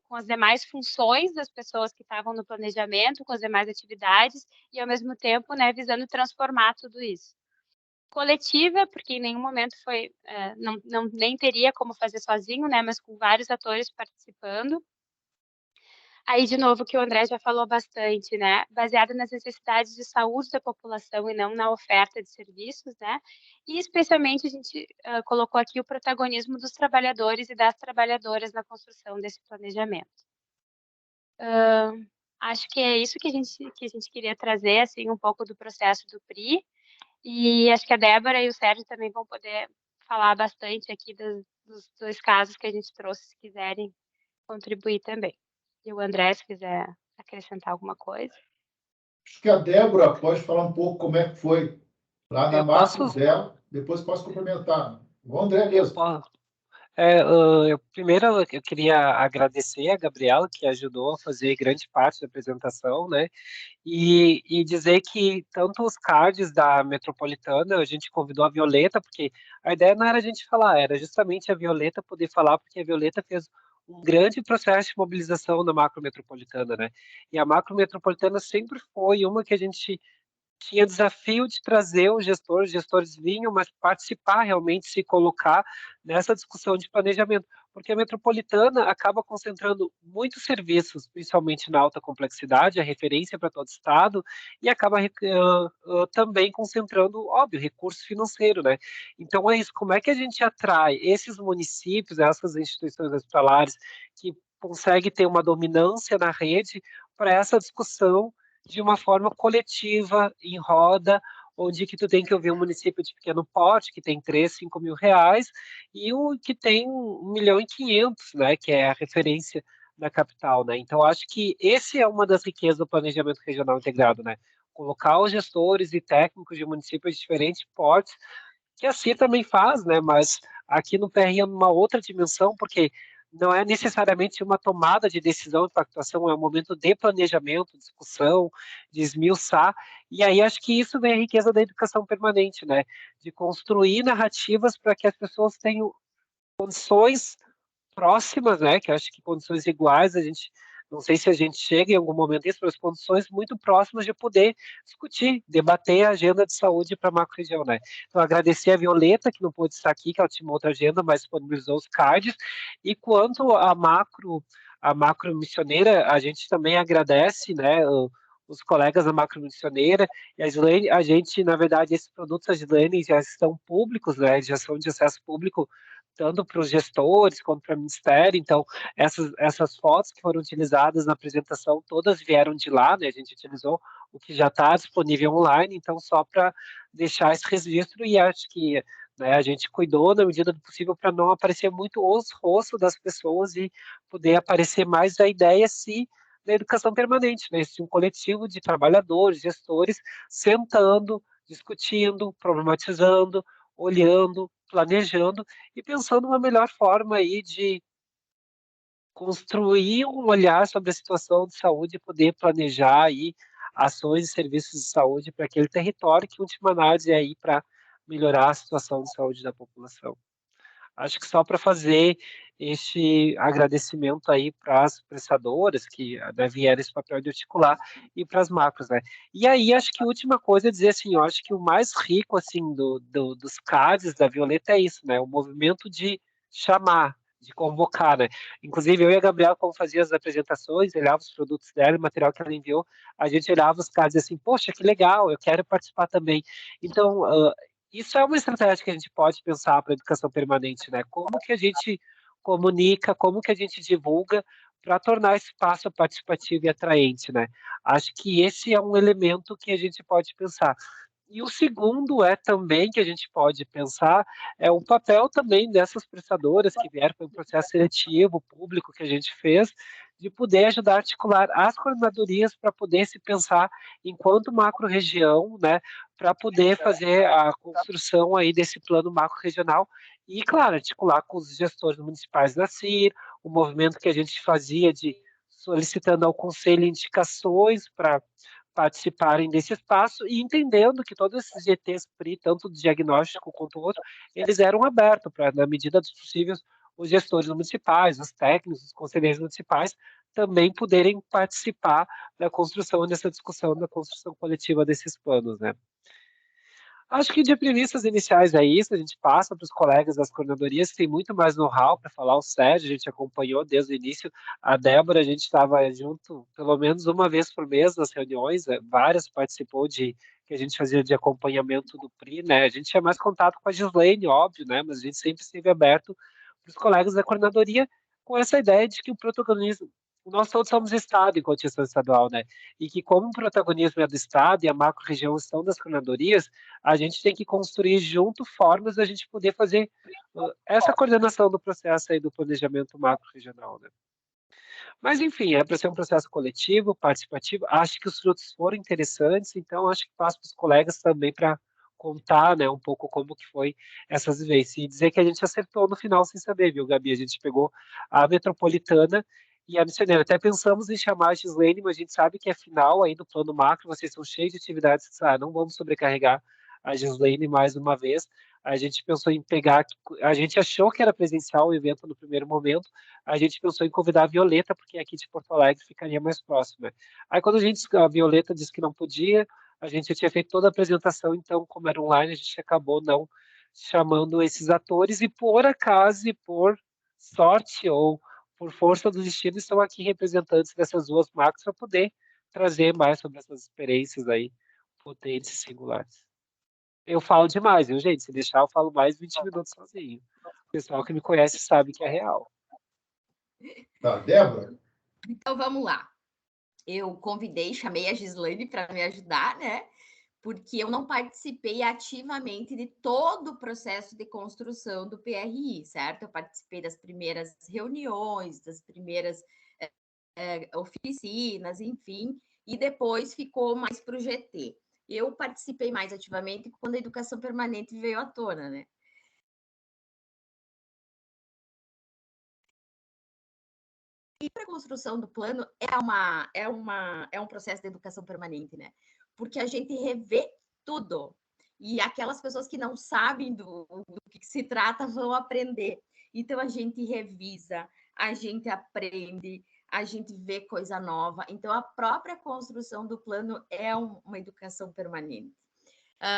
com as demais funções das pessoas que estavam no planejamento, com as demais atividades, e ao mesmo tempo, né, visando transformar tudo isso. Coletiva, porque em nenhum momento foi, não nem teria como fazer sozinho, né, mas com vários atores participando. Aí, de novo, que o André já falou bastante, né, baseada nas necessidades de saúde da população e não na oferta de serviços, né, e especialmente a gente, colocou aqui o protagonismo dos trabalhadores e das trabalhadoras na construção desse planejamento. Acho que é isso que a gente queria trazer, assim, um pouco do processo do PRI, e acho que a Débora e o Sérgio também vão poder falar bastante aqui dos 2 casos que a gente trouxe, se quiserem contribuir também. E o André, se quiser acrescentar alguma coisa. Acho que a Débora pode falar um pouco como é que foi lá na Eu posso, Macros dela, depois posso complementar. O André eu mesmo. posso. Primeiro, eu queria agradecer a Gabriela, que ajudou a fazer grande parte da apresentação, né? E dizer que tanto os cards da Metropolitana, a gente convidou a Violeta, porque a ideia não era a gente falar, era justamente a Violeta poder falar, porque a Violeta fez um grande processo de mobilização na macro metropolitana, né? E a macro metropolitana sempre foi uma que a gente tinha desafio de trazer os gestores vinham, mas participar realmente, se colocar nessa discussão de planejamento, porque a metropolitana acaba concentrando muitos serviços, principalmente na alta complexidade, a referência para todo o estado, e acaba também concentrando, óbvio, recurso financeiro, né? Então é isso, como é que a gente atrai esses municípios, essas instituições hospitalares que conseguem ter uma dominância na rede para essa discussão de uma forma coletiva, em roda, onde que tu tem que ouvir um município de pequeno porte, que tem 3, 5 mil reais, e o que tem 1.500.000, né, que é a referência da capital, né? Então, acho que esse é uma das riquezas do planejamento regional integrado, né? Colocar os gestores e técnicos de municípios de diferentes portes, que a CIR também faz, né? Mas aqui no PRI é uma outra dimensão, porque não é necessariamente uma tomada de decisão de pactuação, é um momento de planejamento, discussão, de esmiuçar, e aí acho que isso vem a riqueza da educação permanente, né? De construir narrativas para que as pessoas tenham condições próximas, né? Que acho que condições iguais, a gente não sei se a gente chega em algum momento isso, mas condições muito próximas de poder discutir, debater a agenda de saúde para a macro-região, né? Então, agradecer a Violeta, que não pôde estar aqui, que ela tinha uma outra agenda, mas disponibilizou os cards, e quanto a macro missioneira, a gente também agradece, né, os colegas da macro missioneira, e a gente, na verdade, esses produtos da Gilene já estão públicos, né, já são de acesso público, tanto para os gestores quanto para o Ministério, então essas fotos que foram utilizadas na apresentação, todas vieram de lá, né, a gente utilizou o que já está disponível online, então só para deixar esse registro, e acho que, né, a gente cuidou na medida do possível para não aparecer muito os rostos das pessoas e poder aparecer mais a ideia se da educação permanente, né, um coletivo de trabalhadores, gestores, sentando, discutindo, problematizando, olhando, planejando e pensando uma melhor forma aí de construir um olhar sobre a situação de saúde e poder planejar aí ações e serviços de saúde para aquele território que, em última análise, é aí para melhorar a situação de saúde da população. Acho que só para fazer este agradecimento aí para as prestadoras que, né, vieram esse papel de articular e para as macros, né? E aí acho que a última coisa é dizer assim, eu acho que o mais rico assim dos CADs da Violeta é isso, né? O movimento de chamar, de convocar, né? Inclusive eu e a Gabriela, como fazia as apresentações, olhava os produtos dela, o material que ela enviou, a gente olhava os CADs assim, poxa, que legal, eu quero participar também. Então, isso é uma estratégia que a gente pode pensar para a educação permanente, né? Como que a gente comunica, como que a gente divulga para tornar esse espaço participativo e atraente, né? Acho que esse é um elemento que a gente pode pensar. E o segundo é também que a gente pode pensar é o papel também dessas prestadoras que vieram para o processo seletivo público que a gente fez, de poder ajudar a articular as coordenadorias para poder se pensar enquanto macro-região, né, para poder fazer a construção aí desse plano macro-regional e, claro, articular com os gestores municipais da CIR, o movimento que a gente fazia de solicitando ao Conselho indicações para participarem desse espaço e entendendo que todos esses GTs PRI, tanto do diagnóstico quanto o outro, eles eram abertos para, na medida dos possíveis, os gestores municipais, os técnicos, os conselheiros municipais, também poderem participar da construção, dessa discussão, da construção coletiva desses planos, né? Acho que de premissas iniciais é isso, a gente passa para os colegas das coordenadorias, que tem muito mais know-how para falar. O Sérgio, a gente acompanhou desde o início, a Débora, a gente estava junto pelo menos uma vez por mês nas reuniões, várias participou que a gente fazia de acompanhamento do PRI, né? A gente tinha mais contato com a Gislaine, óbvio, né? Mas a gente sempre esteve aberto para os colegas da coordenadoria com essa ideia de que o protagonismo, nós todos somos Estado enquanto gestão estadual, né? E que como o protagonismo é do Estado e a macro-região são das coordenadorias, a gente tem que construir junto formas da gente poder fazer essa coordenação do processo aí do planejamento macro-regional, né? Mas, enfim, é para ser um processo coletivo, participativo. Acho que os frutos foram interessantes, então acho que passo para os colegas também para contar, né, um pouco como que foi essas vivências. E dizer que a gente acertou no final sem saber, viu, Gabi? A gente pegou a metropolitana e a missioneira. Até pensamos em chamar a Gislaine, mas a gente sabe que é final aí do plano macro, vocês são cheios de atividades, não vamos sobrecarregar a Gislaine mais uma vez. A gente pensou em pegar, a gente achou que era presencial o evento no primeiro momento, a gente pensou em convidar a Violeta, porque aqui de Porto Alegre ficaria mais próximo, né? Aí quando a Violeta disse que não podia, a gente já tinha feito toda a apresentação, então como era online, a gente acabou não chamando esses atores, e por acaso, e por sorte, ou por força do destino, estão aqui representantes dessas duas marcas para poder trazer mais sobre essas experiências aí, potentes e singulares. Eu falo demais, viu, gente? Se deixar, eu falo mais 20 minutos sozinho. O pessoal que me conhece sabe que é real. Tá, Débora? Então, vamos lá. Eu convidei, chamei a Gislaine para me ajudar, né? Porque eu não participei ativamente de todo o processo de construção do PRI, certo? Eu participei das primeiras reuniões, das primeiras oficinas, enfim, e depois ficou mais para o GT. Eu participei mais ativamente quando a educação permanente veio à tona, né? E para a construção do plano é um processo de educação permanente, né? Porque a gente revê tudo. E aquelas pessoas que não sabem do que se trata vão aprender. Então a gente revisa, a gente aprende, a gente vê coisa nova. Então a própria construção do plano é uma educação permanente.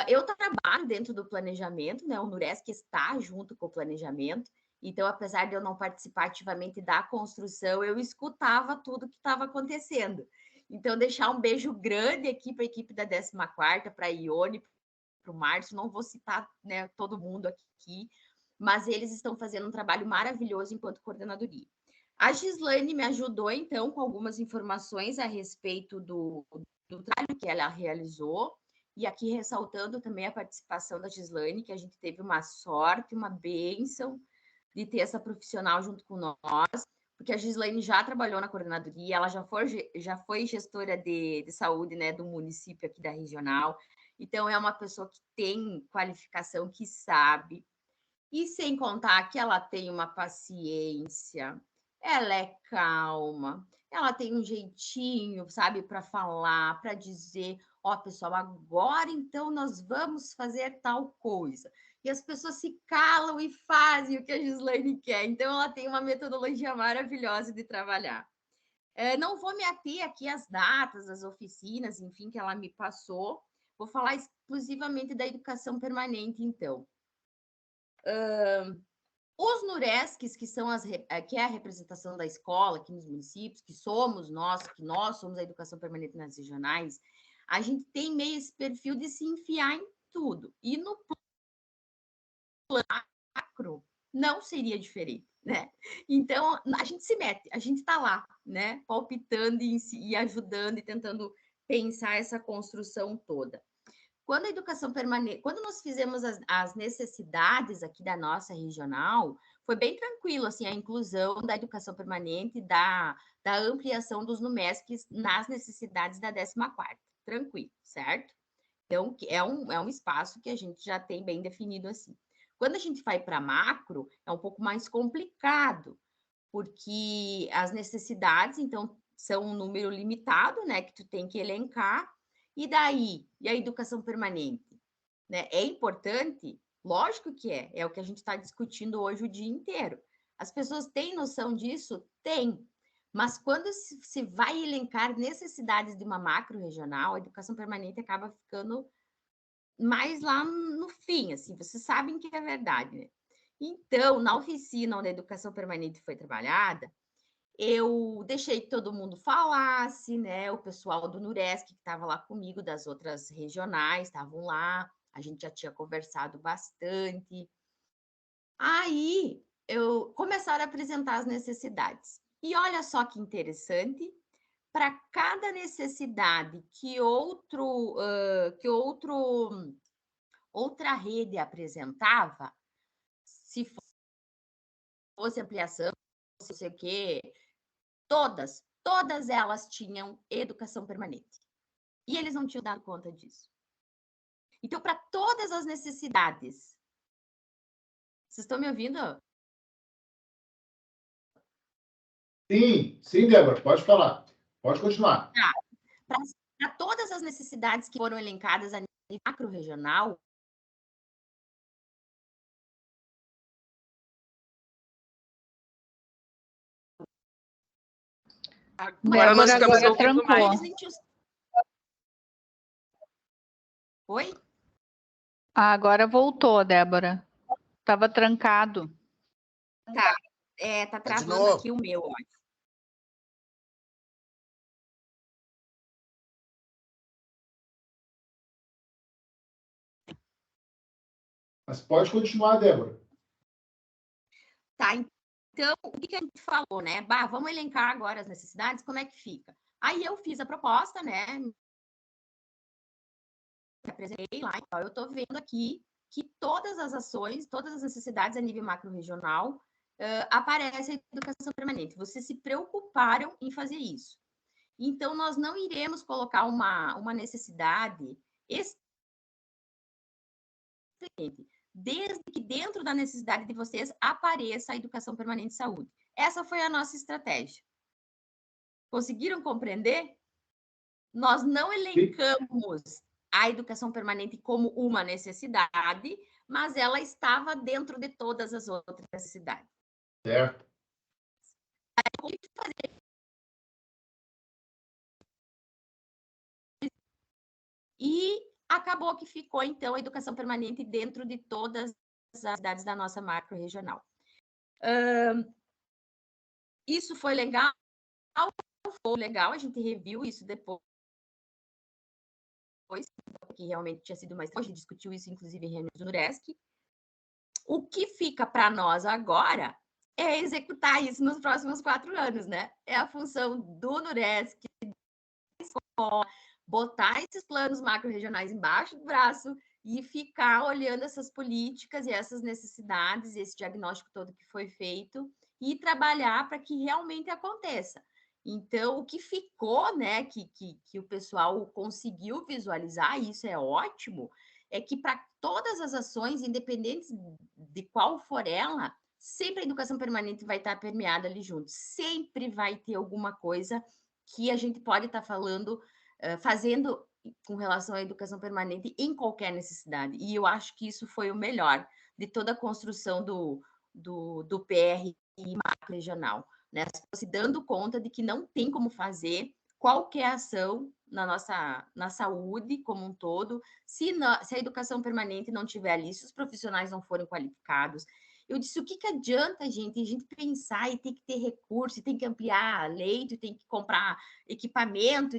Eu trabalho dentro do planejamento, né? O NURESC está junto com o planejamento. Então, apesar de eu não participar ativamente da construção, eu escutava tudo que estava acontecendo. Então, deixar um beijo grande aqui para a equipe da 14ª, para a Ione, para o Márcio, não vou citar, né, todo mundo aqui, mas eles estão fazendo um trabalho maravilhoso enquanto coordenadoria. A Gislaine me ajudou, então, com algumas informações a respeito do trabalho que ela realizou, e aqui ressaltando também a participação da Gislaine, que a gente teve uma sorte, uma bênção de ter essa profissional junto com nós, porque a Gislaine já trabalhou na coordenadoria, ela já foi gestora de saúde, né, do município aqui da regional, então é uma pessoa que tem qualificação, que sabe, e sem contar que ela tem uma paciência, ela é calma, ela tem um jeitinho, sabe, para falar, para dizer, ó, pessoal, agora então nós vamos fazer tal coisa. E as pessoas se calam e fazem o que a Gislaine quer. Então, ela tem uma metodologia maravilhosa de trabalhar. Não vou me ater aqui às datas, às oficinas, enfim, que ela me passou. Vou falar exclusivamente da educação permanente, então. Os NURESCs, que é a representação da escola aqui nos municípios, que nós somos a educação permanente nas regionais, a gente tem meio esse perfil de se enfiar em tudo. E no plano macro não seria diferente, né? Então, a gente se mete, a gente está lá, né? Palpitando e ajudando e tentando pensar essa construção toda. Quando a educação permanente, quando nós fizemos as necessidades aqui da nossa regional, foi bem tranquilo, assim, a inclusão da educação permanente, da ampliação dos NUMESCs nas necessidades da 14ª, tranquilo, certo? Então, é um espaço que a gente já tem bem definido assim. Quando a gente vai para macro, é um pouco mais complicado, porque as necessidades, então, são um número limitado, né, que tu tem que elencar, e daí? E a educação permanente? Né? É importante? Lógico que é o que a gente está discutindo hoje o dia inteiro. As pessoas têm noção disso? Tem. Mas quando se vai elencar necessidades de uma macro-regional, a educação permanente acaba ficando mais lá no fim, assim, vocês sabem que é verdade, né? Então, na oficina onde a educação permanente foi trabalhada, eu deixei que todo mundo falasse, né? O pessoal do Nuresc, que estava lá comigo, das outras regionais, estavam lá, a gente já tinha conversado bastante. Aí, começaram a apresentar as necessidades. E olha só que interessante, para cada necessidade que outra rede apresentava, se fosse ampliação, não sei o quê, todas elas tinham educação permanente. E eles não tinham dado conta disso. Então, para todas as necessidades, vocês estão me ouvindo? Sim, Débora, pode falar. Pode continuar. Tá. Para todas as necessidades que foram elencadas a nível macro-regional, Agora nós ficamos ouvindo mais. Oi? Agora voltou, Débora. Estava trancado. Tá. Tá travando aqui o meu, ó. Mas pode continuar, Débora. Tá, então, o que a gente falou, né? Vamos elencar agora as necessidades, como é que fica? Aí eu fiz a proposta, né? Me apresentei lá, então eu estou vendo aqui que todas as ações, todas as necessidades a nível macro-regional aparece a educação permanente. Vocês se preocuparam em fazer isso. Então, nós não iremos colocar uma necessidade desde que dentro da necessidade de vocês apareça a educação permanente de saúde. Essa foi a nossa estratégia. Conseguiram compreender? Nós não elencamos a educação permanente como uma necessidade, mas ela estava dentro de todas as outras necessidades. Certo. E acabou que ficou, então, a educação permanente dentro de todas as cidades da nossa macro-regional. Isso foi legal? Foi legal, a gente reviu isso depois, que realmente tinha sido mais... A gente discutiu isso, inclusive, em reuniões do Nuresc. O que fica para nós agora é executar isso nos próximos 4 anos, né? É a função do Nuresc, botar esses planos macro-regionais embaixo do braço e ficar olhando essas políticas e essas necessidades, esse diagnóstico todo que foi feito, e trabalhar para que realmente aconteça. Então, o que ficou, né, que o pessoal conseguiu visualizar, e isso é ótimo, é que para todas as ações, independentes de qual for ela, sempre a educação permanente vai estar permeada ali junto. Sempre vai ter alguma coisa que a gente pode estar falando, fazendo com relação à educação permanente em qualquer necessidade. E eu acho que isso foi o melhor de toda a construção do PRI macro-regional, né? Se dando conta de que não tem como fazer qualquer ação na saúde como um todo, se a educação permanente não tiver ali, se os profissionais não forem qualificados. Eu disse, o que adianta, a gente pensar e tem que ter recurso, e tem que ampliar leito, tem que comprar equipamento,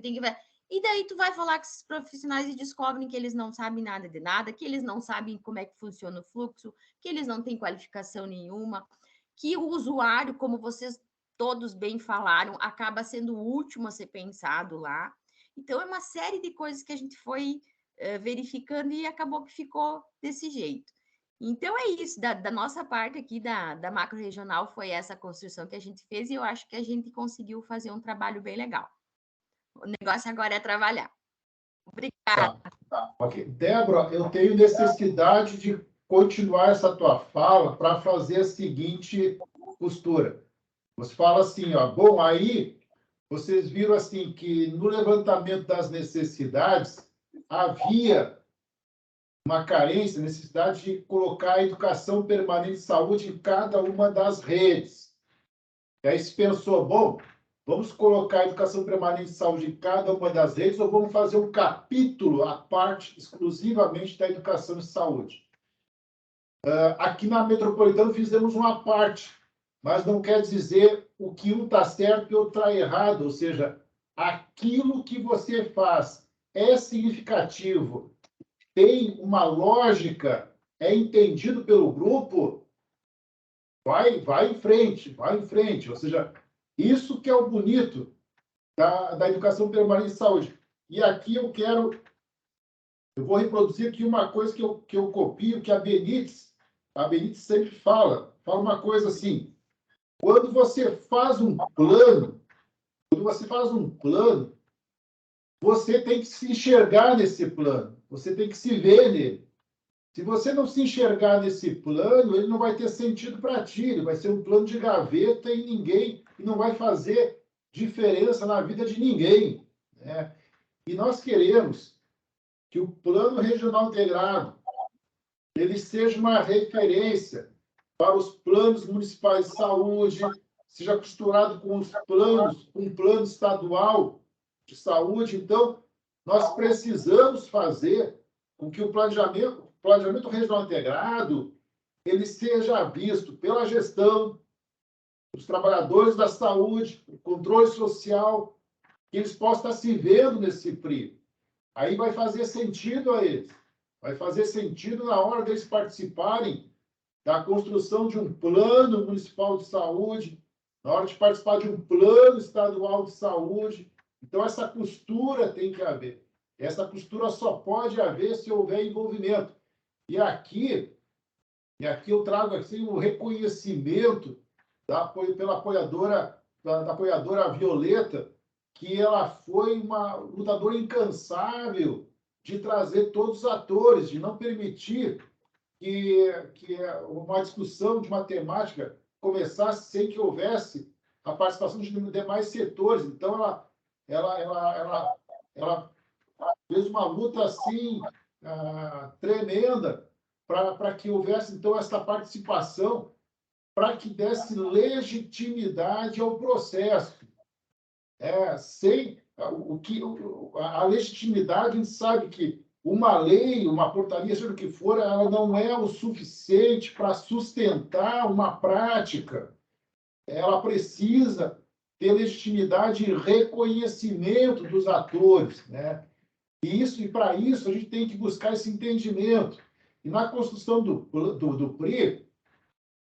e daí tu vai falar com esses profissionais e descobrem que eles não sabem nada de nada, que eles não sabem como é que funciona o fluxo, que eles não têm qualificação nenhuma, que o usuário, como vocês todos bem falaram, acaba sendo o último a ser pensado lá. Então, é uma série de coisas que a gente foi verificando e acabou que ficou desse jeito. Então, é isso. Da nossa parte aqui, da macro-regional, foi essa construção que a gente fez e eu acho que a gente conseguiu fazer um trabalho bem legal. O negócio agora é trabalhar. Obrigada. Tá. Okay. Débora, eu tenho necessidade de continuar essa tua fala para fazer a seguinte postura. Você fala assim, ó, bom, aí vocês viram assim que no levantamento das necessidades havia uma carência, necessidade de colocar a educação permanente de saúde em cada uma das redes. E aí se pensou, bom, vamos colocar a educação permanente de saúde em cada uma das redes ou vamos fazer um capítulo à parte exclusivamente da educação de saúde? Aqui na Metropolitana fizemos uma parte, mas não quer dizer o que um está certo e o outro está errado, ou seja, aquilo que você faz é significativo, tem uma lógica, é entendido pelo grupo, vai em frente. Ou seja, isso que é o bonito da educação permanente de saúde. E aqui eu vou reproduzir aqui uma coisa que eu copio, que a Benítez sempre fala uma coisa assim, quando você faz um plano, você tem que se enxergar nesse plano, você tem que se ver nele. Se você não se enxergar nesse plano, ele não vai ter sentido para ti, ele vai ser um plano de gaveta e não vai fazer diferença na vida de ninguém, né? E nós queremos que o Plano Regional Integrado ele seja uma referência para os planos municipais de saúde, seja costurado com um plano estadual de saúde. Então, nós precisamos fazer com que o planejamento regional integrado ele seja visto pela gestão, os trabalhadores da saúde, o controle social, que eles possam estar se vendo nesse PRI. Aí vai fazer sentido a eles. Vai fazer sentido na hora deles participarem da construção de um plano municipal de saúde, na hora de participar de um plano estadual de saúde. Então, essa costura tem que haver. Essa costura só pode haver se houver envolvimento. E aqui eu trago assim, o reconhecimento pela apoiadora, da apoiadora Violeta, que ela foi uma lutadora incansável de trazer todos os atores, de não permitir que uma discussão de matemática começasse sem que houvesse a participação de demais setores. Então, ela fez uma luta assim tremenda para que houvesse então essa participação, para que desse legitimidade ao processo. Sem a legitimidade, a gente sabe que uma lei, uma portaria, seja o que for, ela não é o suficiente para sustentar uma prática. Ela precisa ter legitimidade e reconhecimento dos atores, né? E para isso, a gente tem que buscar esse entendimento. E na construção do PRI,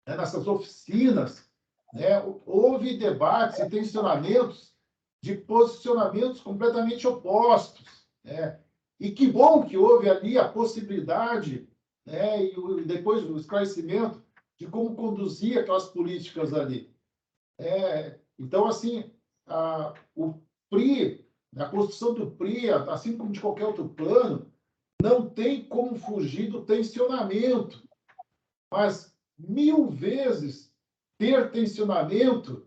né, nessas oficinas, né, houve debates e tensionamentos de posicionamentos completamente opostos, né? E que bom que houve ali a possibilidade, né, e depois o esclarecimento de como conduzir aquelas políticas ali. Então, assim, o PRI, a construção do PRI, assim como de qualquer outro plano, não tem como fugir do tensionamento. Mas 1000 vezes ter tensionamento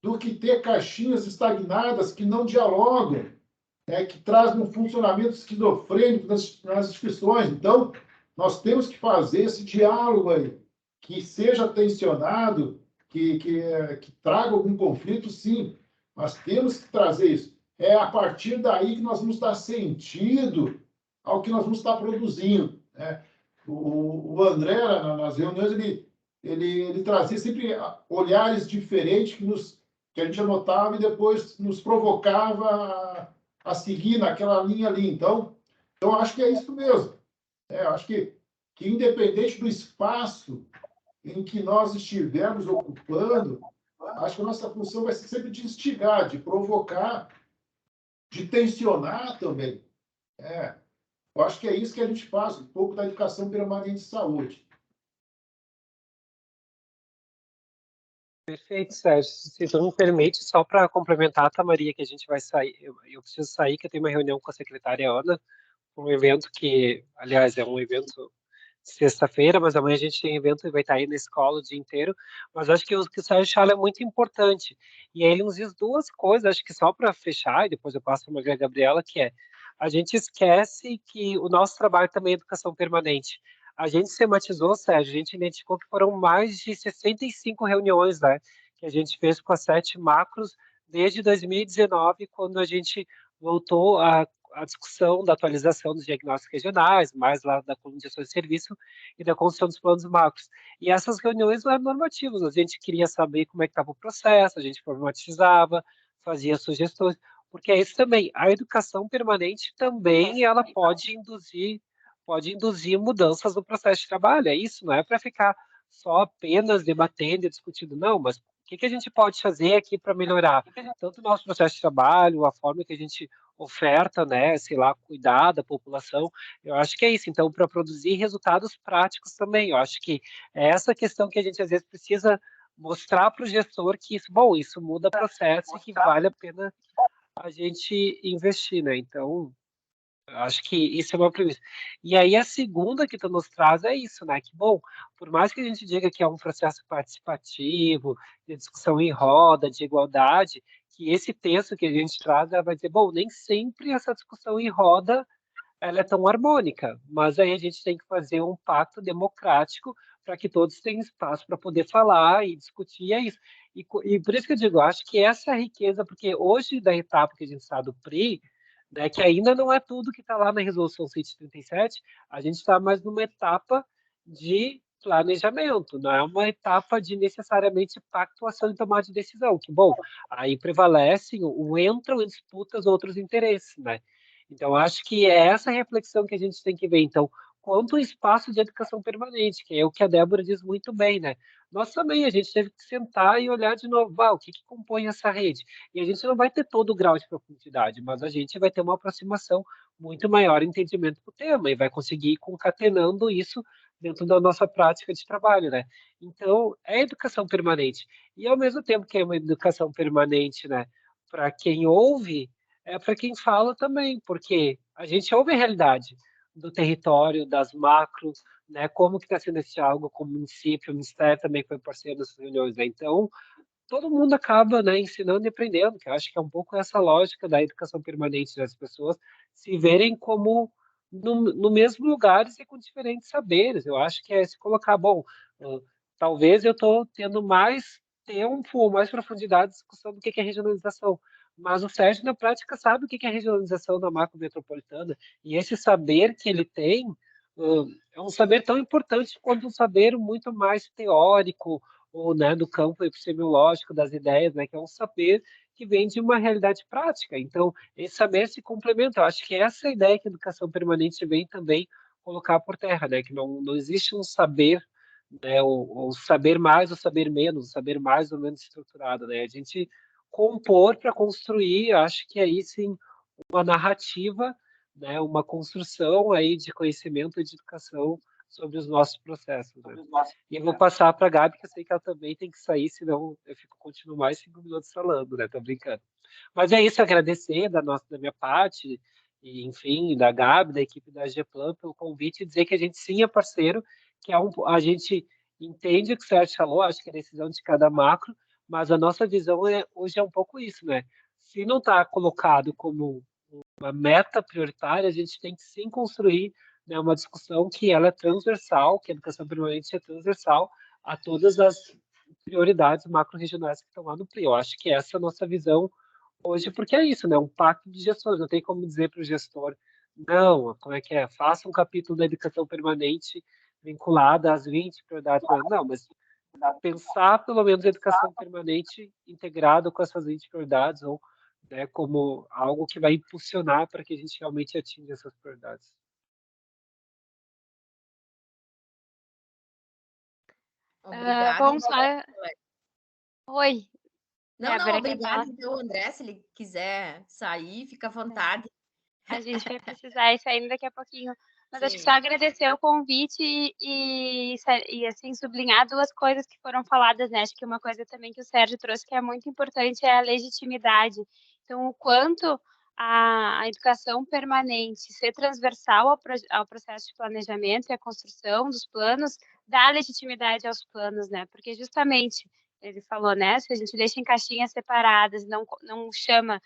do que ter caixinhas estagnadas que não dialogam, que trazem um funcionamento esquizofrênico nas instituições. Então, nós temos que fazer esse diálogo aí, que seja tensionado, que traga algum conflito, sim, mas temos que trazer isso. É a partir daí que nós vamos dar sentido ao que nós vamos estar produzindo, né? O André, nas reuniões, ele trazia sempre olhares diferentes que a gente anotava e depois nos provocava a seguir naquela linha ali. Então, acho que é isso mesmo. Acho que independente do espaço em que nós estivermos ocupando, acho que a nossa função vai ser sempre de instigar, de provocar, de tensionar também. Eu acho que é isso que a gente faz, um pouco da educação permanente de saúde. Perfeito, Sérgio. Se tu me permite, só para complementar, tá, Maria, que a gente vai sair, eu preciso sair, que eu tenho uma reunião com a secretária Ana, um evento que, aliás, é um evento sexta-feira, mas amanhã a gente tem evento e vai estar aí na escola o dia inteiro, mas acho que o que o Sérgio fala é muito importante. E aí ele nos diz duas coisas, acho que só para fechar, e depois eu passo para a Maria Gabriela, que é a gente esquece que o nosso trabalho também é educação permanente. A gente sematizou, Sérgio, a gente identificou que foram mais de 65 reuniões, né, que a gente fez com as 7 macros desde 2019, quando a gente voltou à discussão da atualização dos diagnósticos regionais, mais lá da coluna de gestão de serviço e da construção dos planos macros. E essas reuniões não eram normativas, a gente queria saber como é que estava o processo, a gente problematizava, fazia sugestões, porque é isso também, a educação permanente também ela pode induzir mudanças no processo de trabalho, é isso, não é para ficar só apenas debatendo e discutindo, não, mas o que a gente pode fazer aqui para melhorar tanto o nosso processo de trabalho, a forma que a gente oferta, né, sei lá, cuidar da população, eu acho que é isso, então, para produzir resultados práticos também, eu acho que é essa questão que a gente às vezes precisa mostrar para o gestor que isso, bom, isso muda processo e que vale a pena a gente investir, né, então, acho que isso é uma premissa. E aí a segunda que tu nos traz é isso, né? Que, bom, por mais que a gente diga que é um processo participativo, de discussão em roda, de igualdade, que esse texto que a gente traz vai dizer, bom, nem sempre essa discussão em roda ela é tão harmônica, mas aí a gente tem que fazer um pacto democrático para que todos tenham espaço para poder falar e discutir, é isso. E por isso que eu digo, eu acho que essa é a riqueza, porque hoje, da etapa que a gente está do PRI, né, que ainda não é tudo que está lá na Resolução 137, a gente está mais numa etapa de planejamento, não é uma etapa de necessariamente pactuação e tomada de decisão, que, bom, aí prevalecem, entram em disputas outros interesses, né? Então, acho que é essa reflexão que a gente tem que ver. Então, quanto ao espaço de educação permanente, que é o que a Débora diz muito bem, né? Nós também, a gente teve que sentar e olhar de novo, o que compõe essa rede? E a gente não vai ter todo o grau de profundidade, mas a gente vai ter uma aproximação muito maior, entendimento do tema, e vai conseguir ir concatenando isso dentro da nossa prática de trabalho, né? Então, é educação permanente. E, ao mesmo tempo que é uma educação permanente, né, para quem ouve, é para quem fala também, porque a gente ouve a realidade do território, das macros, né, como que está sendo esse diálogo com o município, o Ministério também foi parceiro das reuniões, né? Então, todo mundo acaba, né, ensinando e aprendendo, que eu acho que é um pouco essa lógica da educação permanente das pessoas se verem como no mesmo lugar e com diferentes saberes. Eu acho que é se colocar, bom, talvez eu estou tendo mais tempo ou mais profundidade de discussão do que é regionalização, mas o Sérgio, na prática, sabe o que é regionalização na macro metropolitana, e esse saber que ele tem é um saber tão importante quanto um saber muito mais teórico, ou, né, do campo epistemológico das ideias, né, que é um saber que vem de uma realidade prática. Então, esse saber se complementa. Eu acho que essa é a ideia que a educação permanente vem também colocar por terra, né, que não existe um saber, né, o saber mais ou saber menos, o saber mais ou menos estruturado, né? A gente compor para construir, acho que aí sim uma narrativa, né, uma construção aí de conhecimento e de educação sobre os nossos processos, né? E eu vou passar para a Gabi, que eu sei que ela também tem que sair, senão eu continuo mais 5 minutos falando, né? Tô brincando. Mas é isso, agradecer da minha parte, e, enfim, da Gabi, da equipe da GPlan, pelo convite, e dizer que a gente sim é parceiro, que a gente entende o que o Sérgio falou, acho que é a decisão de cada macro, mas a nossa visão hoje é um pouco isso, né? Se não está colocado como uma meta prioritária, a gente tem que sim construir, né, uma discussão que ela é transversal, que a educação permanente é transversal a todas as prioridades macro-regionais que estão lá no PRI. Eu acho que essa é a nossa visão hoje, porque é isso, né? Um pacto de gestores. Não tem como dizer para o gestor, não, como é que é? Faça um capítulo da educação permanente vinculada às 20 prioridades. Não, mas pensar pelo menos a educação permanente integrada com essas 20 prioridades, ou, né, como algo que vai impulsionar para que a gente realmente atinja essas prioridades. Obrigada. Vamos lá. Oi. Não, obrigada. Então, André, se ele quiser sair, fica à vontade. A gente vai precisar ir saindo daqui a pouquinho. Mas acho que só agradecer o convite e assim, sublinhar duas coisas que foram faladas, né? Acho que uma coisa também que o Sérgio trouxe que é muito importante é a legitimidade. Então, o quanto a educação permanente ser transversal ao processo de planejamento e a construção dos planos dá legitimidade aos planos, né? Porque justamente, ele falou, né? Se a gente deixa em caixinhas separadas, não chama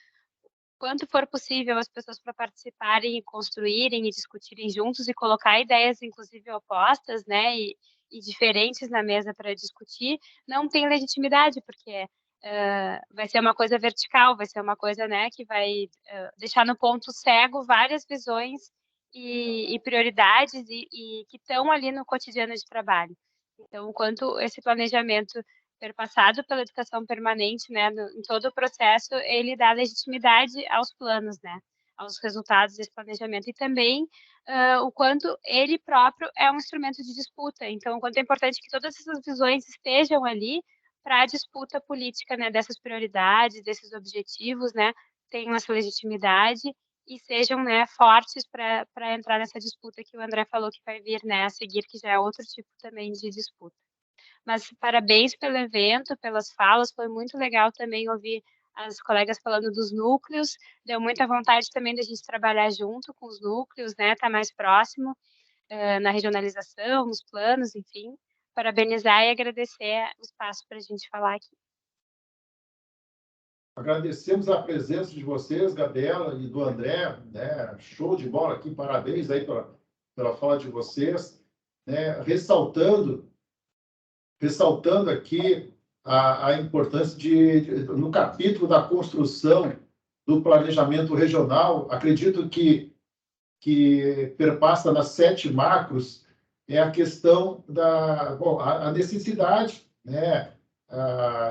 quanto for possível as pessoas para participarem e construírem e discutirem juntos e colocar ideias, inclusive opostas, né, e diferentes na mesa para discutir, não tem legitimidade, porque vai ser uma coisa vertical, vai ser uma coisa, né, que vai deixar no ponto cego várias visões e prioridades e que estão ali no cotidiano de trabalho. Então, enquanto esse planejamento perpassado pela educação permanente, né, em todo o processo, ele dá legitimidade aos planos, né, aos resultados desse planejamento e também o quanto ele próprio é um instrumento de disputa. Então, o quanto é importante que todas essas visões estejam ali para a disputa política, né, dessas prioridades, desses objetivos, né, tenham essa legitimidade e sejam, né, fortes para entrar nessa disputa que o André falou que vai vir, né, a seguir, que já é outro tipo também de disputa. Mas parabéns pelo evento, pelas falas, foi muito legal também ouvir as colegas falando dos núcleos, deu muita vontade também da gente trabalhar junto com os núcleos, né, estar mais próximo na regionalização, nos planos, enfim. Parabenizar e agradecer o espaço para a gente falar aqui. Agradecemos a presença de vocês, Gabriela e do André, né? Show de bola aqui, parabéns aí pela fala de vocês, né? Ressaltando aqui a importância no capítulo da construção do planejamento regional, acredito que perpassa nas 7 macros, é a questão a necessidade, né?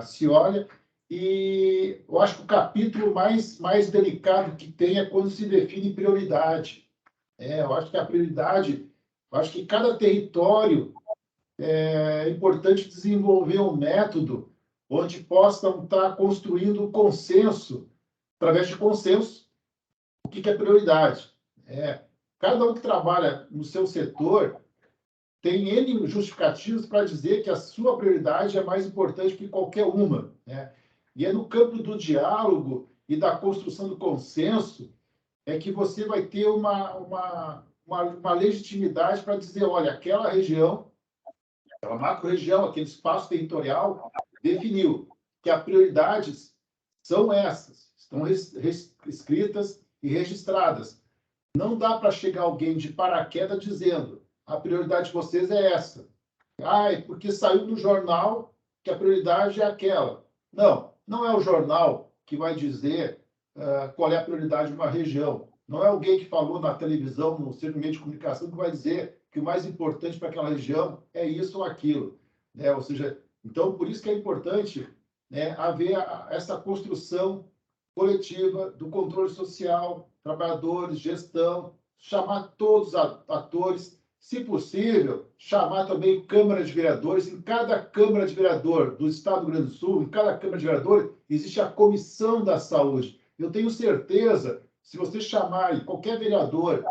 Se olha, e eu acho que o capítulo mais delicado que tem é quando se define prioridade. Eu acho que a prioridade, eu acho que cada território é importante desenvolver um método onde possam estar construindo um consenso, através de consenso, o que é prioridade. Cada um que trabalha no seu setor tem N justificativos para dizer que a sua prioridade é mais importante que qualquer uma, né? E é no campo do diálogo e da construção do consenso é que você vai ter uma legitimidade para dizer, olha, aquela região, aquela macro-região, aquele espaço territorial, definiu que as prioridades são essas, estão escritas e registradas. Não dá para chegar alguém de paraquedas dizendo a prioridade de vocês é essa. Porque saiu no jornal que a prioridade é aquela. Não é o jornal que vai dizer qual é a prioridade de uma região. Não é alguém que falou na televisão, no meio de comunicação, que vai dizer que o mais importante para aquela região é isso ou aquilo. Né? Ou seja, então, por isso que é importante, né, haver essa construção coletiva do controle social, trabalhadores, gestão, chamar todos os atores, se possível, chamar também Câmara de Vereadores. Em cada Câmara de Vereador do Estado do Rio Grande do Sul, em cada Câmara de Vereador, existe a Comissão da Saúde. Eu tenho certeza, se você chamar qualquer vereador,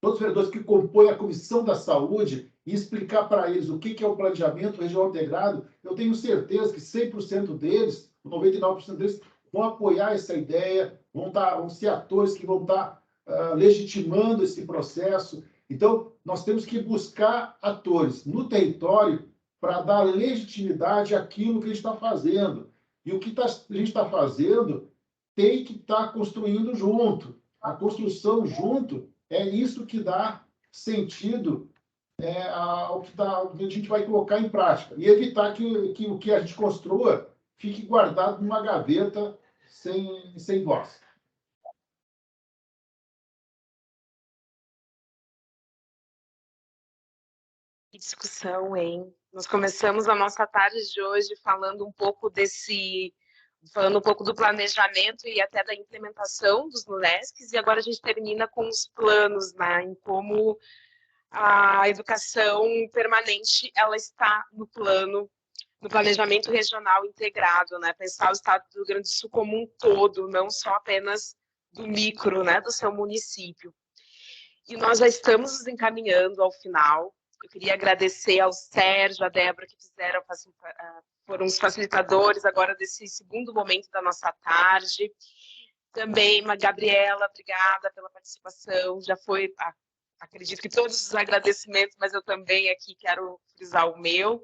todos os vereadores que compõem a Comissão da Saúde, e explicar para eles o que é o planejamento regional integrado, eu tenho certeza que 100% deles, 99% deles, vão apoiar essa ideia, vão ser atores que vão estar legitimando esse processo. Então, nós temos que buscar atores no território para dar legitimidade àquilo que a gente está fazendo. E o que a gente está fazendo tem que estar construindo junto. A construção junto é isso que dá sentido ao que a gente vai colocar em prática. E evitar que o que a gente construa fique guardado numa gaveta sem voz. Que discussão, hein? Nós começamos a nossa tarde de hoje falando um pouco do planejamento e até da implementação dos NULESCs, e agora a gente termina com os planos, né, em como a educação permanente ela está no planejamento regional integrado, né, pensar o estado do Rio Grande do Sul como um todo, não só apenas do micro, né, do seu município. E nós já estamos nos encaminhando ao final. Eu queria agradecer ao Sérgio, a Débora, que foram os facilitadores agora desse segundo momento da nossa tarde. Também a Gabriela, obrigada pela participação. Já foi, acredito que todos os agradecimentos, mas eu também aqui quero frisar o meu.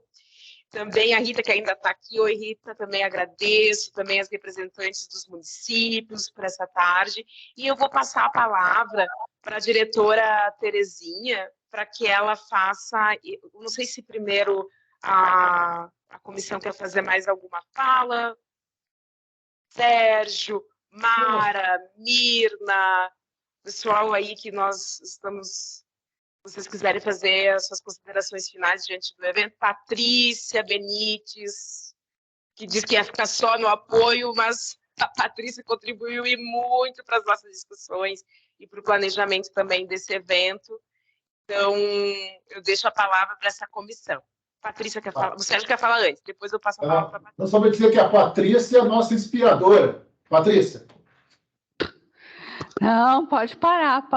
Também a Rita, que ainda está aqui. Oi, Rita, também agradeço, também as representantes dos municípios por essa tarde. E eu vou passar a palavra para a diretora Terezinha, para que ela faça, não sei se primeiro a comissão quer fazer mais alguma fala. Sérgio, Mara, Mirna, pessoal aí que nós estamos... Se vocês quiserem fazer as suas considerações finais diante do evento. Patrícia Benites, que diz que ia ficar só no apoio, mas a Patrícia contribuiu e muito para as nossas discussões e para o planejamento também desse evento. Então, eu deixo a palavra para essa comissão. Patrícia quer falar? O Sérgio quer falar antes, depois eu passo a palavra para a Patrícia. Não, só para dizer que a Patrícia é a nossa inspiradora. Patrícia. Não, pode parar.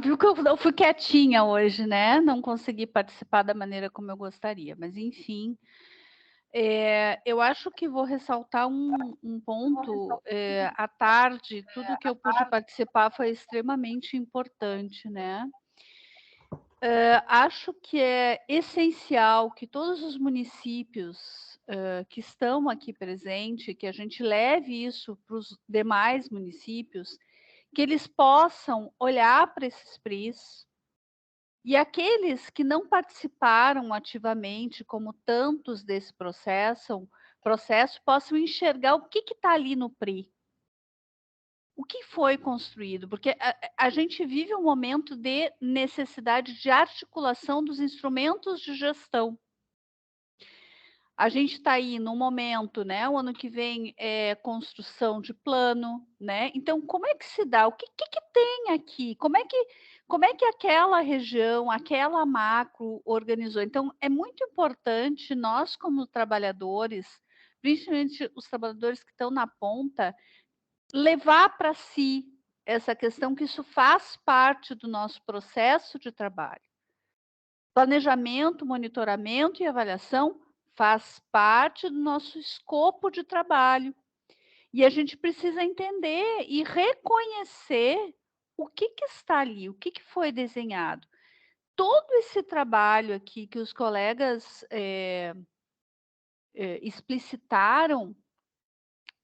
Viu que eu não fui quietinha hoje, né? Não consegui participar da maneira como eu gostaria. Mas, enfim, eu acho que vou ressaltar um ponto. À tarde, tudo que eu pude participar foi extremamente importante, né? Acho que é essencial que todos os municípios que estão aqui presentes, que a gente leve isso para os demais municípios, que eles possam olhar para esses PRIs e aqueles que não participaram ativamente, como tantos desse processo possam enxergar o que está ali no PRI. O que foi construído? Porque a gente vive um momento de necessidade de articulação dos instrumentos de gestão. A gente está aí no momento, né? O ano que vem é construção de plano, né? Então, como é que se dá? O que tem aqui? Como é que aquela região, aquela macro organizou? Então, é muito importante nós, como trabalhadores, principalmente os trabalhadores que estão na ponta, levar para si essa questão que isso faz parte do nosso processo de trabalho. Planejamento, monitoramento e avaliação faz parte do nosso escopo de trabalho. E a gente precisa entender e reconhecer o que está ali, o que foi desenhado. Todo esse trabalho aqui que os colegas explicitaram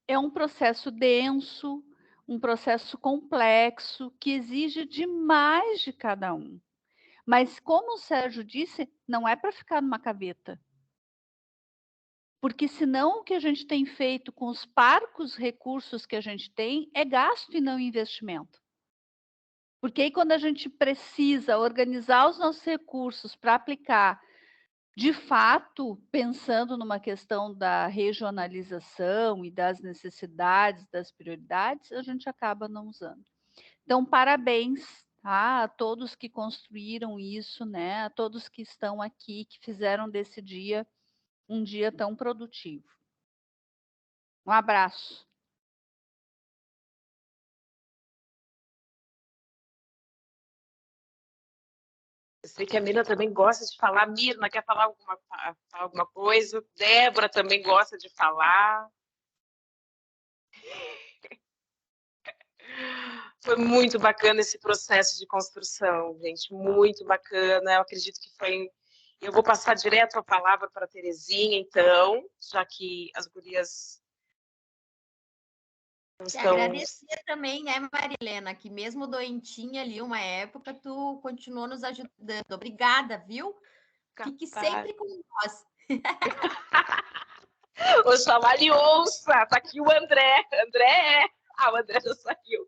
é um processo denso, um processo complexo, que exige demais de cada um. Mas, como o Sérgio disse, não é para ficar numa gaveta. Porque senão o que a gente tem feito com os parcos recursos que a gente tem é gasto e não investimento. Porque aí quando a gente precisa organizar os nossos recursos para aplicar, de fato, pensando numa questão da regionalização e das necessidades, das prioridades, a gente acaba não usando. Então, parabéns, tá, a todos que construíram isso, né? A todos que estão aqui, que fizeram desse dia um dia tão produtivo. Um abraço. Eu sei que a Mirna também gosta de falar. Mirna, quer falar alguma coisa? Débora também gosta de falar. Foi muito bacana esse processo de construção, gente. Muito bacana. Eu acredito que foi... Eu vou passar direto a palavra para a Terezinha, então, já que as gurias... Agradecer também, né, Marilena, que mesmo doentinha ali, uma época, tu continuou nos ajudando. Obrigada, viu? Fique sempre com nós. Oxalá lhe ouça. Tá aqui o André. O André já saiu.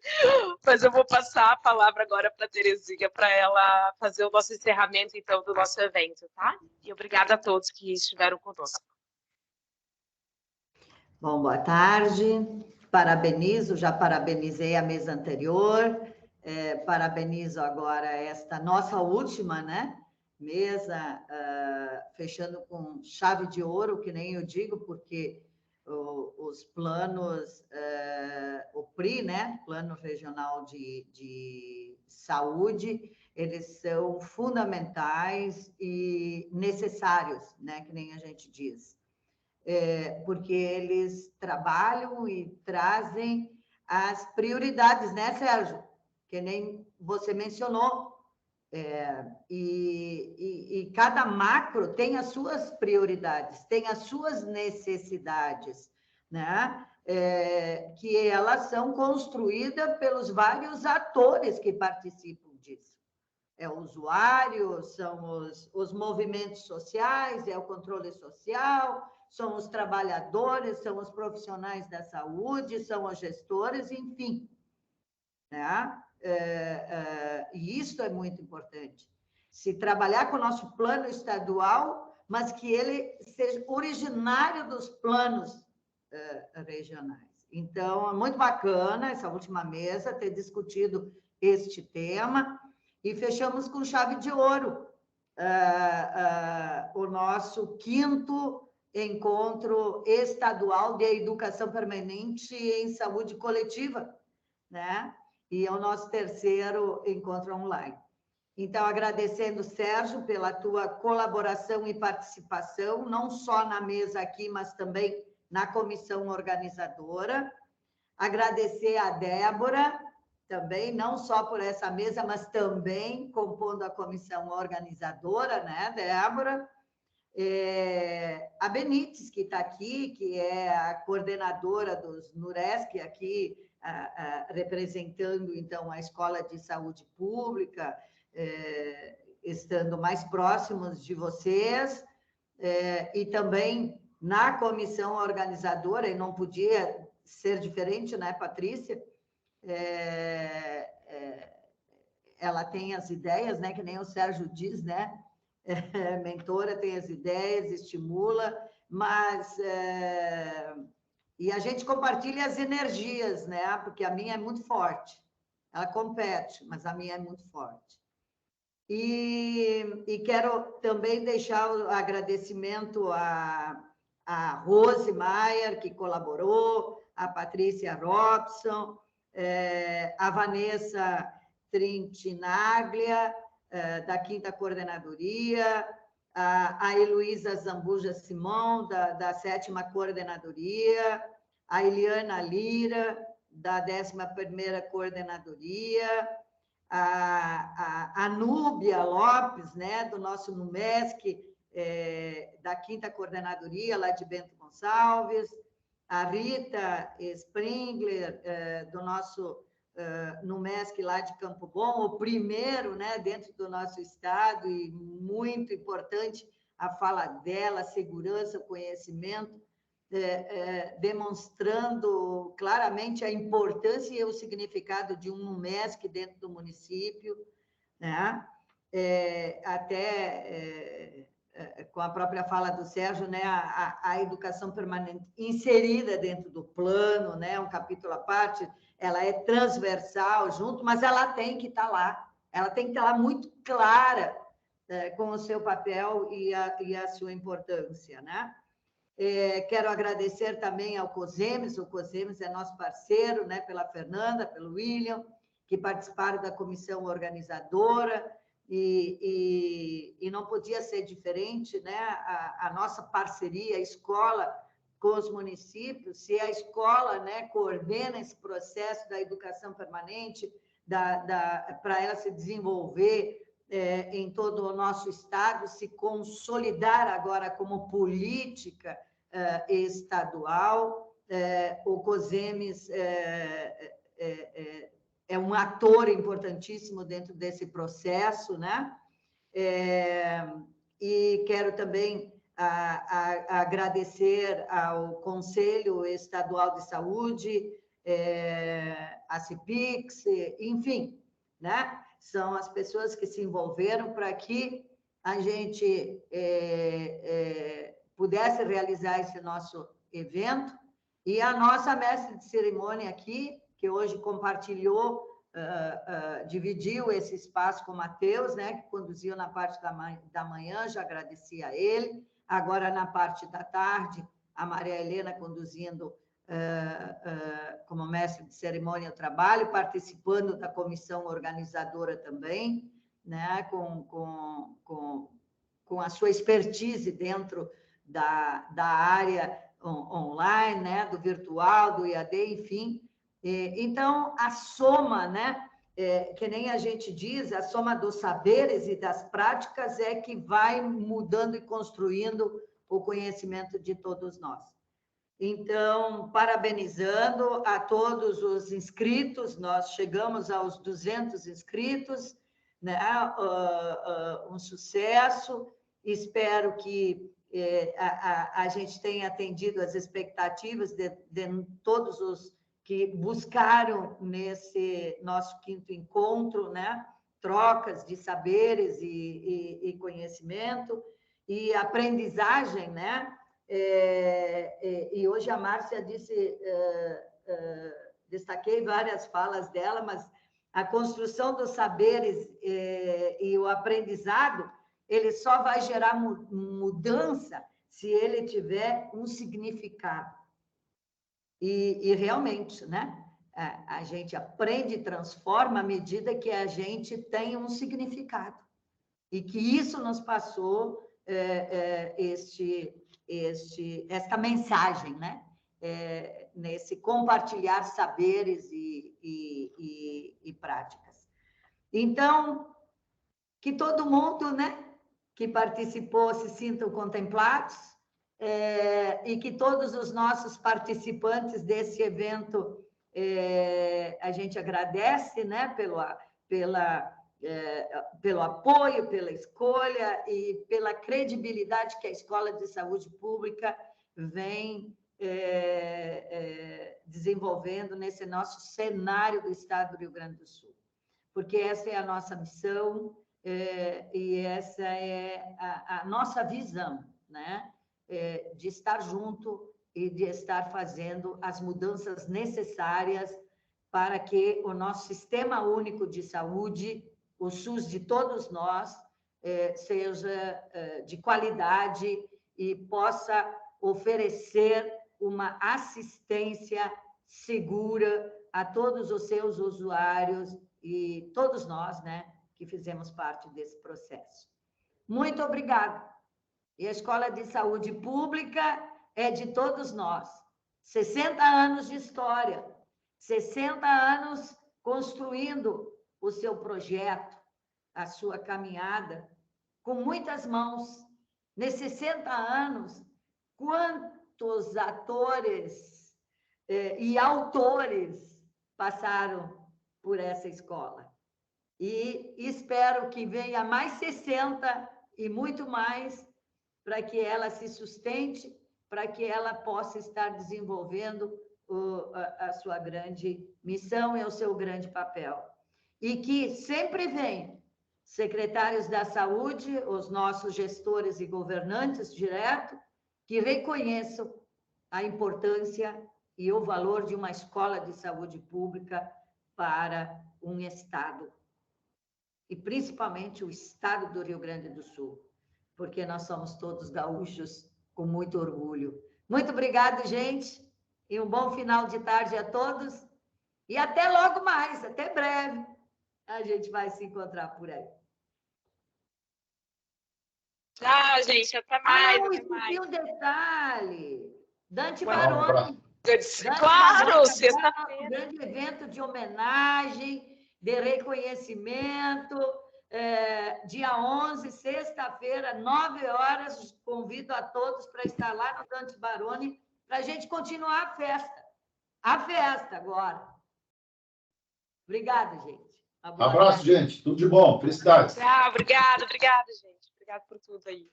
Mas eu vou passar a palavra agora para a Terezinha, para ela fazer o nosso encerramento, então, do nosso evento, tá? E obrigada a todos que estiveram conosco. Bom, boa tarde. Já parabenizei a mesa anterior, parabenizo agora esta nossa última, né, mesa, fechando com chave de ouro, que nem eu digo, porque os planos, o PRI, né, Plano Regional de Saúde, eles são fundamentais e necessários, né, que nem a gente diz. Porque eles trabalham e trazem as prioridades, né, Sérgio? Que nem você mencionou, E cada macro tem as suas prioridades, tem as suas necessidades, né? Que elas são construídas pelos vários atores que participam disso. É o usuário, são os movimentos sociais, é o controle social, são os trabalhadores, são os profissionais da saúde, são os gestores, enfim, né? E isso é muito importante. Se trabalhar com o nosso plano estadual, mas que ele seja originário dos planos regionais. Então, é muito bacana essa última mesa ter discutido este tema e fechamos com chave de ouro o nosso 5º encontro estadual de educação permanente em saúde coletiva, né? E é o nosso 3º encontro online. Então, agradecendo, Sérgio, pela tua colaboração e participação, não só na mesa aqui, mas também na comissão organizadora. Agradecer a Débora, também, não só por essa mesa, mas também compondo a comissão organizadora, né, Débora? A Benites, que está aqui, que é a coordenadora dos NURESC, aqui, representando, então, a Escola de Saúde Pública, estando mais próximos de vocês, e também na comissão organizadora, e não podia ser diferente, né, Patrícia? Ela tem as ideias, né, que nem o Sérgio diz, né? Mentora, tem as ideias, estimula, mas... E a gente compartilha as energias, né? Porque a minha é muito forte. Ela compete, mas a minha é muito forte. E quero também deixar o agradecimento a Rose Maier, que colaborou, a Patrícia Robson, a Vanessa Trintinaglia, da 5ª Coordenadoria, a Heloísa Zambuja Simão, da 7ª Coordenadoria, a Eliana Lira, da 11ª Coordenadoria, a Núbia Lopes, né, do nosso NUMESC, da 5ª Coordenadoria, lá de Bento Gonçalves, a Rita Springler, do nosso NUMESC lá de Campo Bom, o primeiro, né, dentro do nosso estado, e muito importante a fala dela, segurança, conhecimento, demonstrando claramente a importância e o significado de um NUMESC dentro do município, né? Até com a própria fala do Sérgio, né, a educação permanente inserida dentro do plano, né, um capítulo à parte, ela é transversal junto, mas ela tem que estar lá, ela tem que estar lá muito clara com o seu papel e a sua importância, né? Quero agradecer também ao COSEMES, o COSEMES é nosso parceiro, né, pela Fernanda, pelo William, que participaram da comissão organizadora, e não podia ser diferente, né, a nossa parceria, a escola com os municípios, se a escola, né, coordena esse processo da educação permanente, para ela se desenvolver em todo o nosso estado, se consolidar agora como política estadual. O COSEMES é um ator importantíssimo dentro desse processo, né? E quero também agradecer ao Conselho Estadual de Saúde, a CIPIX, enfim, né? São as pessoas que se envolveram para que a gente pudesse realizar esse nosso evento. E a nossa mestre de cerimônia aqui, que hoje compartilhou, dividiu esse espaço com o Matheus, né, que conduziu na parte da manhã, já agradeci a ele. Agora, na parte da tarde, a Maria Helena conduzindo como mestre de cerimônia o trabalho, participando da comissão organizadora também, né, com a sua expertise dentro da área online, né, do virtual, do IAD, enfim. Então, a soma, né, que nem a gente diz, a soma dos saberes e das práticas é que vai mudando e construindo o conhecimento de todos nós. Então, parabenizando a todos os inscritos, nós chegamos aos 200 inscritos, né? Um sucesso, espero que a gente tenha atendido as expectativas de todos os que buscaram nesse nosso 5º encontro, né? Trocas de saberes e conhecimento e aprendizagem, né? E hoje a Márcia disse, destaquei várias falas dela, mas a construção dos saberes e o aprendizado, ele só vai gerar mudança se ele tiver um significado. E realmente, né? A gente aprende e transforma à medida que a gente tem um significado. E que isso nos passou esta mensagem, né? Nesse compartilhar saberes e práticas. Então, que todo mundo, né, que participou se sintam contemplados, e que todos os nossos participantes desse evento, a gente agradece, né, pelo apoio, pela escolha e pela credibilidade que a Escola de Saúde Pública vem desenvolvendo nesse nosso cenário do Estado do Rio Grande do Sul. Porque essa é a nossa missão e essa é a nossa visão, né? De estar junto e de estar fazendo as mudanças necessárias para que o nosso Sistema Único de Saúde, o SUS de todos nós, seja de qualidade e possa oferecer uma assistência segura a todos os seus usuários e todos nós, né, que fizemos parte desse processo. Muito obrigada. E a Escola de Saúde Pública é de todos nós. 60 anos de história, 60 anos construindo o seu projeto, a sua caminhada, com muitas mãos. Nesses 60 anos, quantos atores e autores passaram por essa escola? E espero que venha mais 60 e muito mais, para que ela se sustente, para que ela possa estar desenvolvendo a sua grande missão e o seu grande papel. E que sempre vem secretários da saúde, os nossos gestores e governantes direto, que reconheçam a importância e o valor de uma escola de saúde pública para um Estado, e principalmente o Estado do Rio Grande do Sul, porque nós somos todos gaúchos com muito orgulho. Muito obrigada, gente, e um bom final de tarde a todos, e até logo mais, até breve, a gente vai se encontrar por aí. Tchau, gente, até mais. Até esqueci mais. um detalhe. Dante Bueno, Baroni. Claro, sexta-feira. Um grande evento de homenagem, de reconhecimento, dia 11, sexta-feira, 9 horas, convido a todos para estar lá no Dante Baroni, para a gente continuar a festa. A festa agora. Obrigada, gente. Abraço, gente. Tudo de bom. Felicidades. Tchau, obrigada, gente. Obrigada por tudo aí.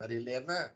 Marilena.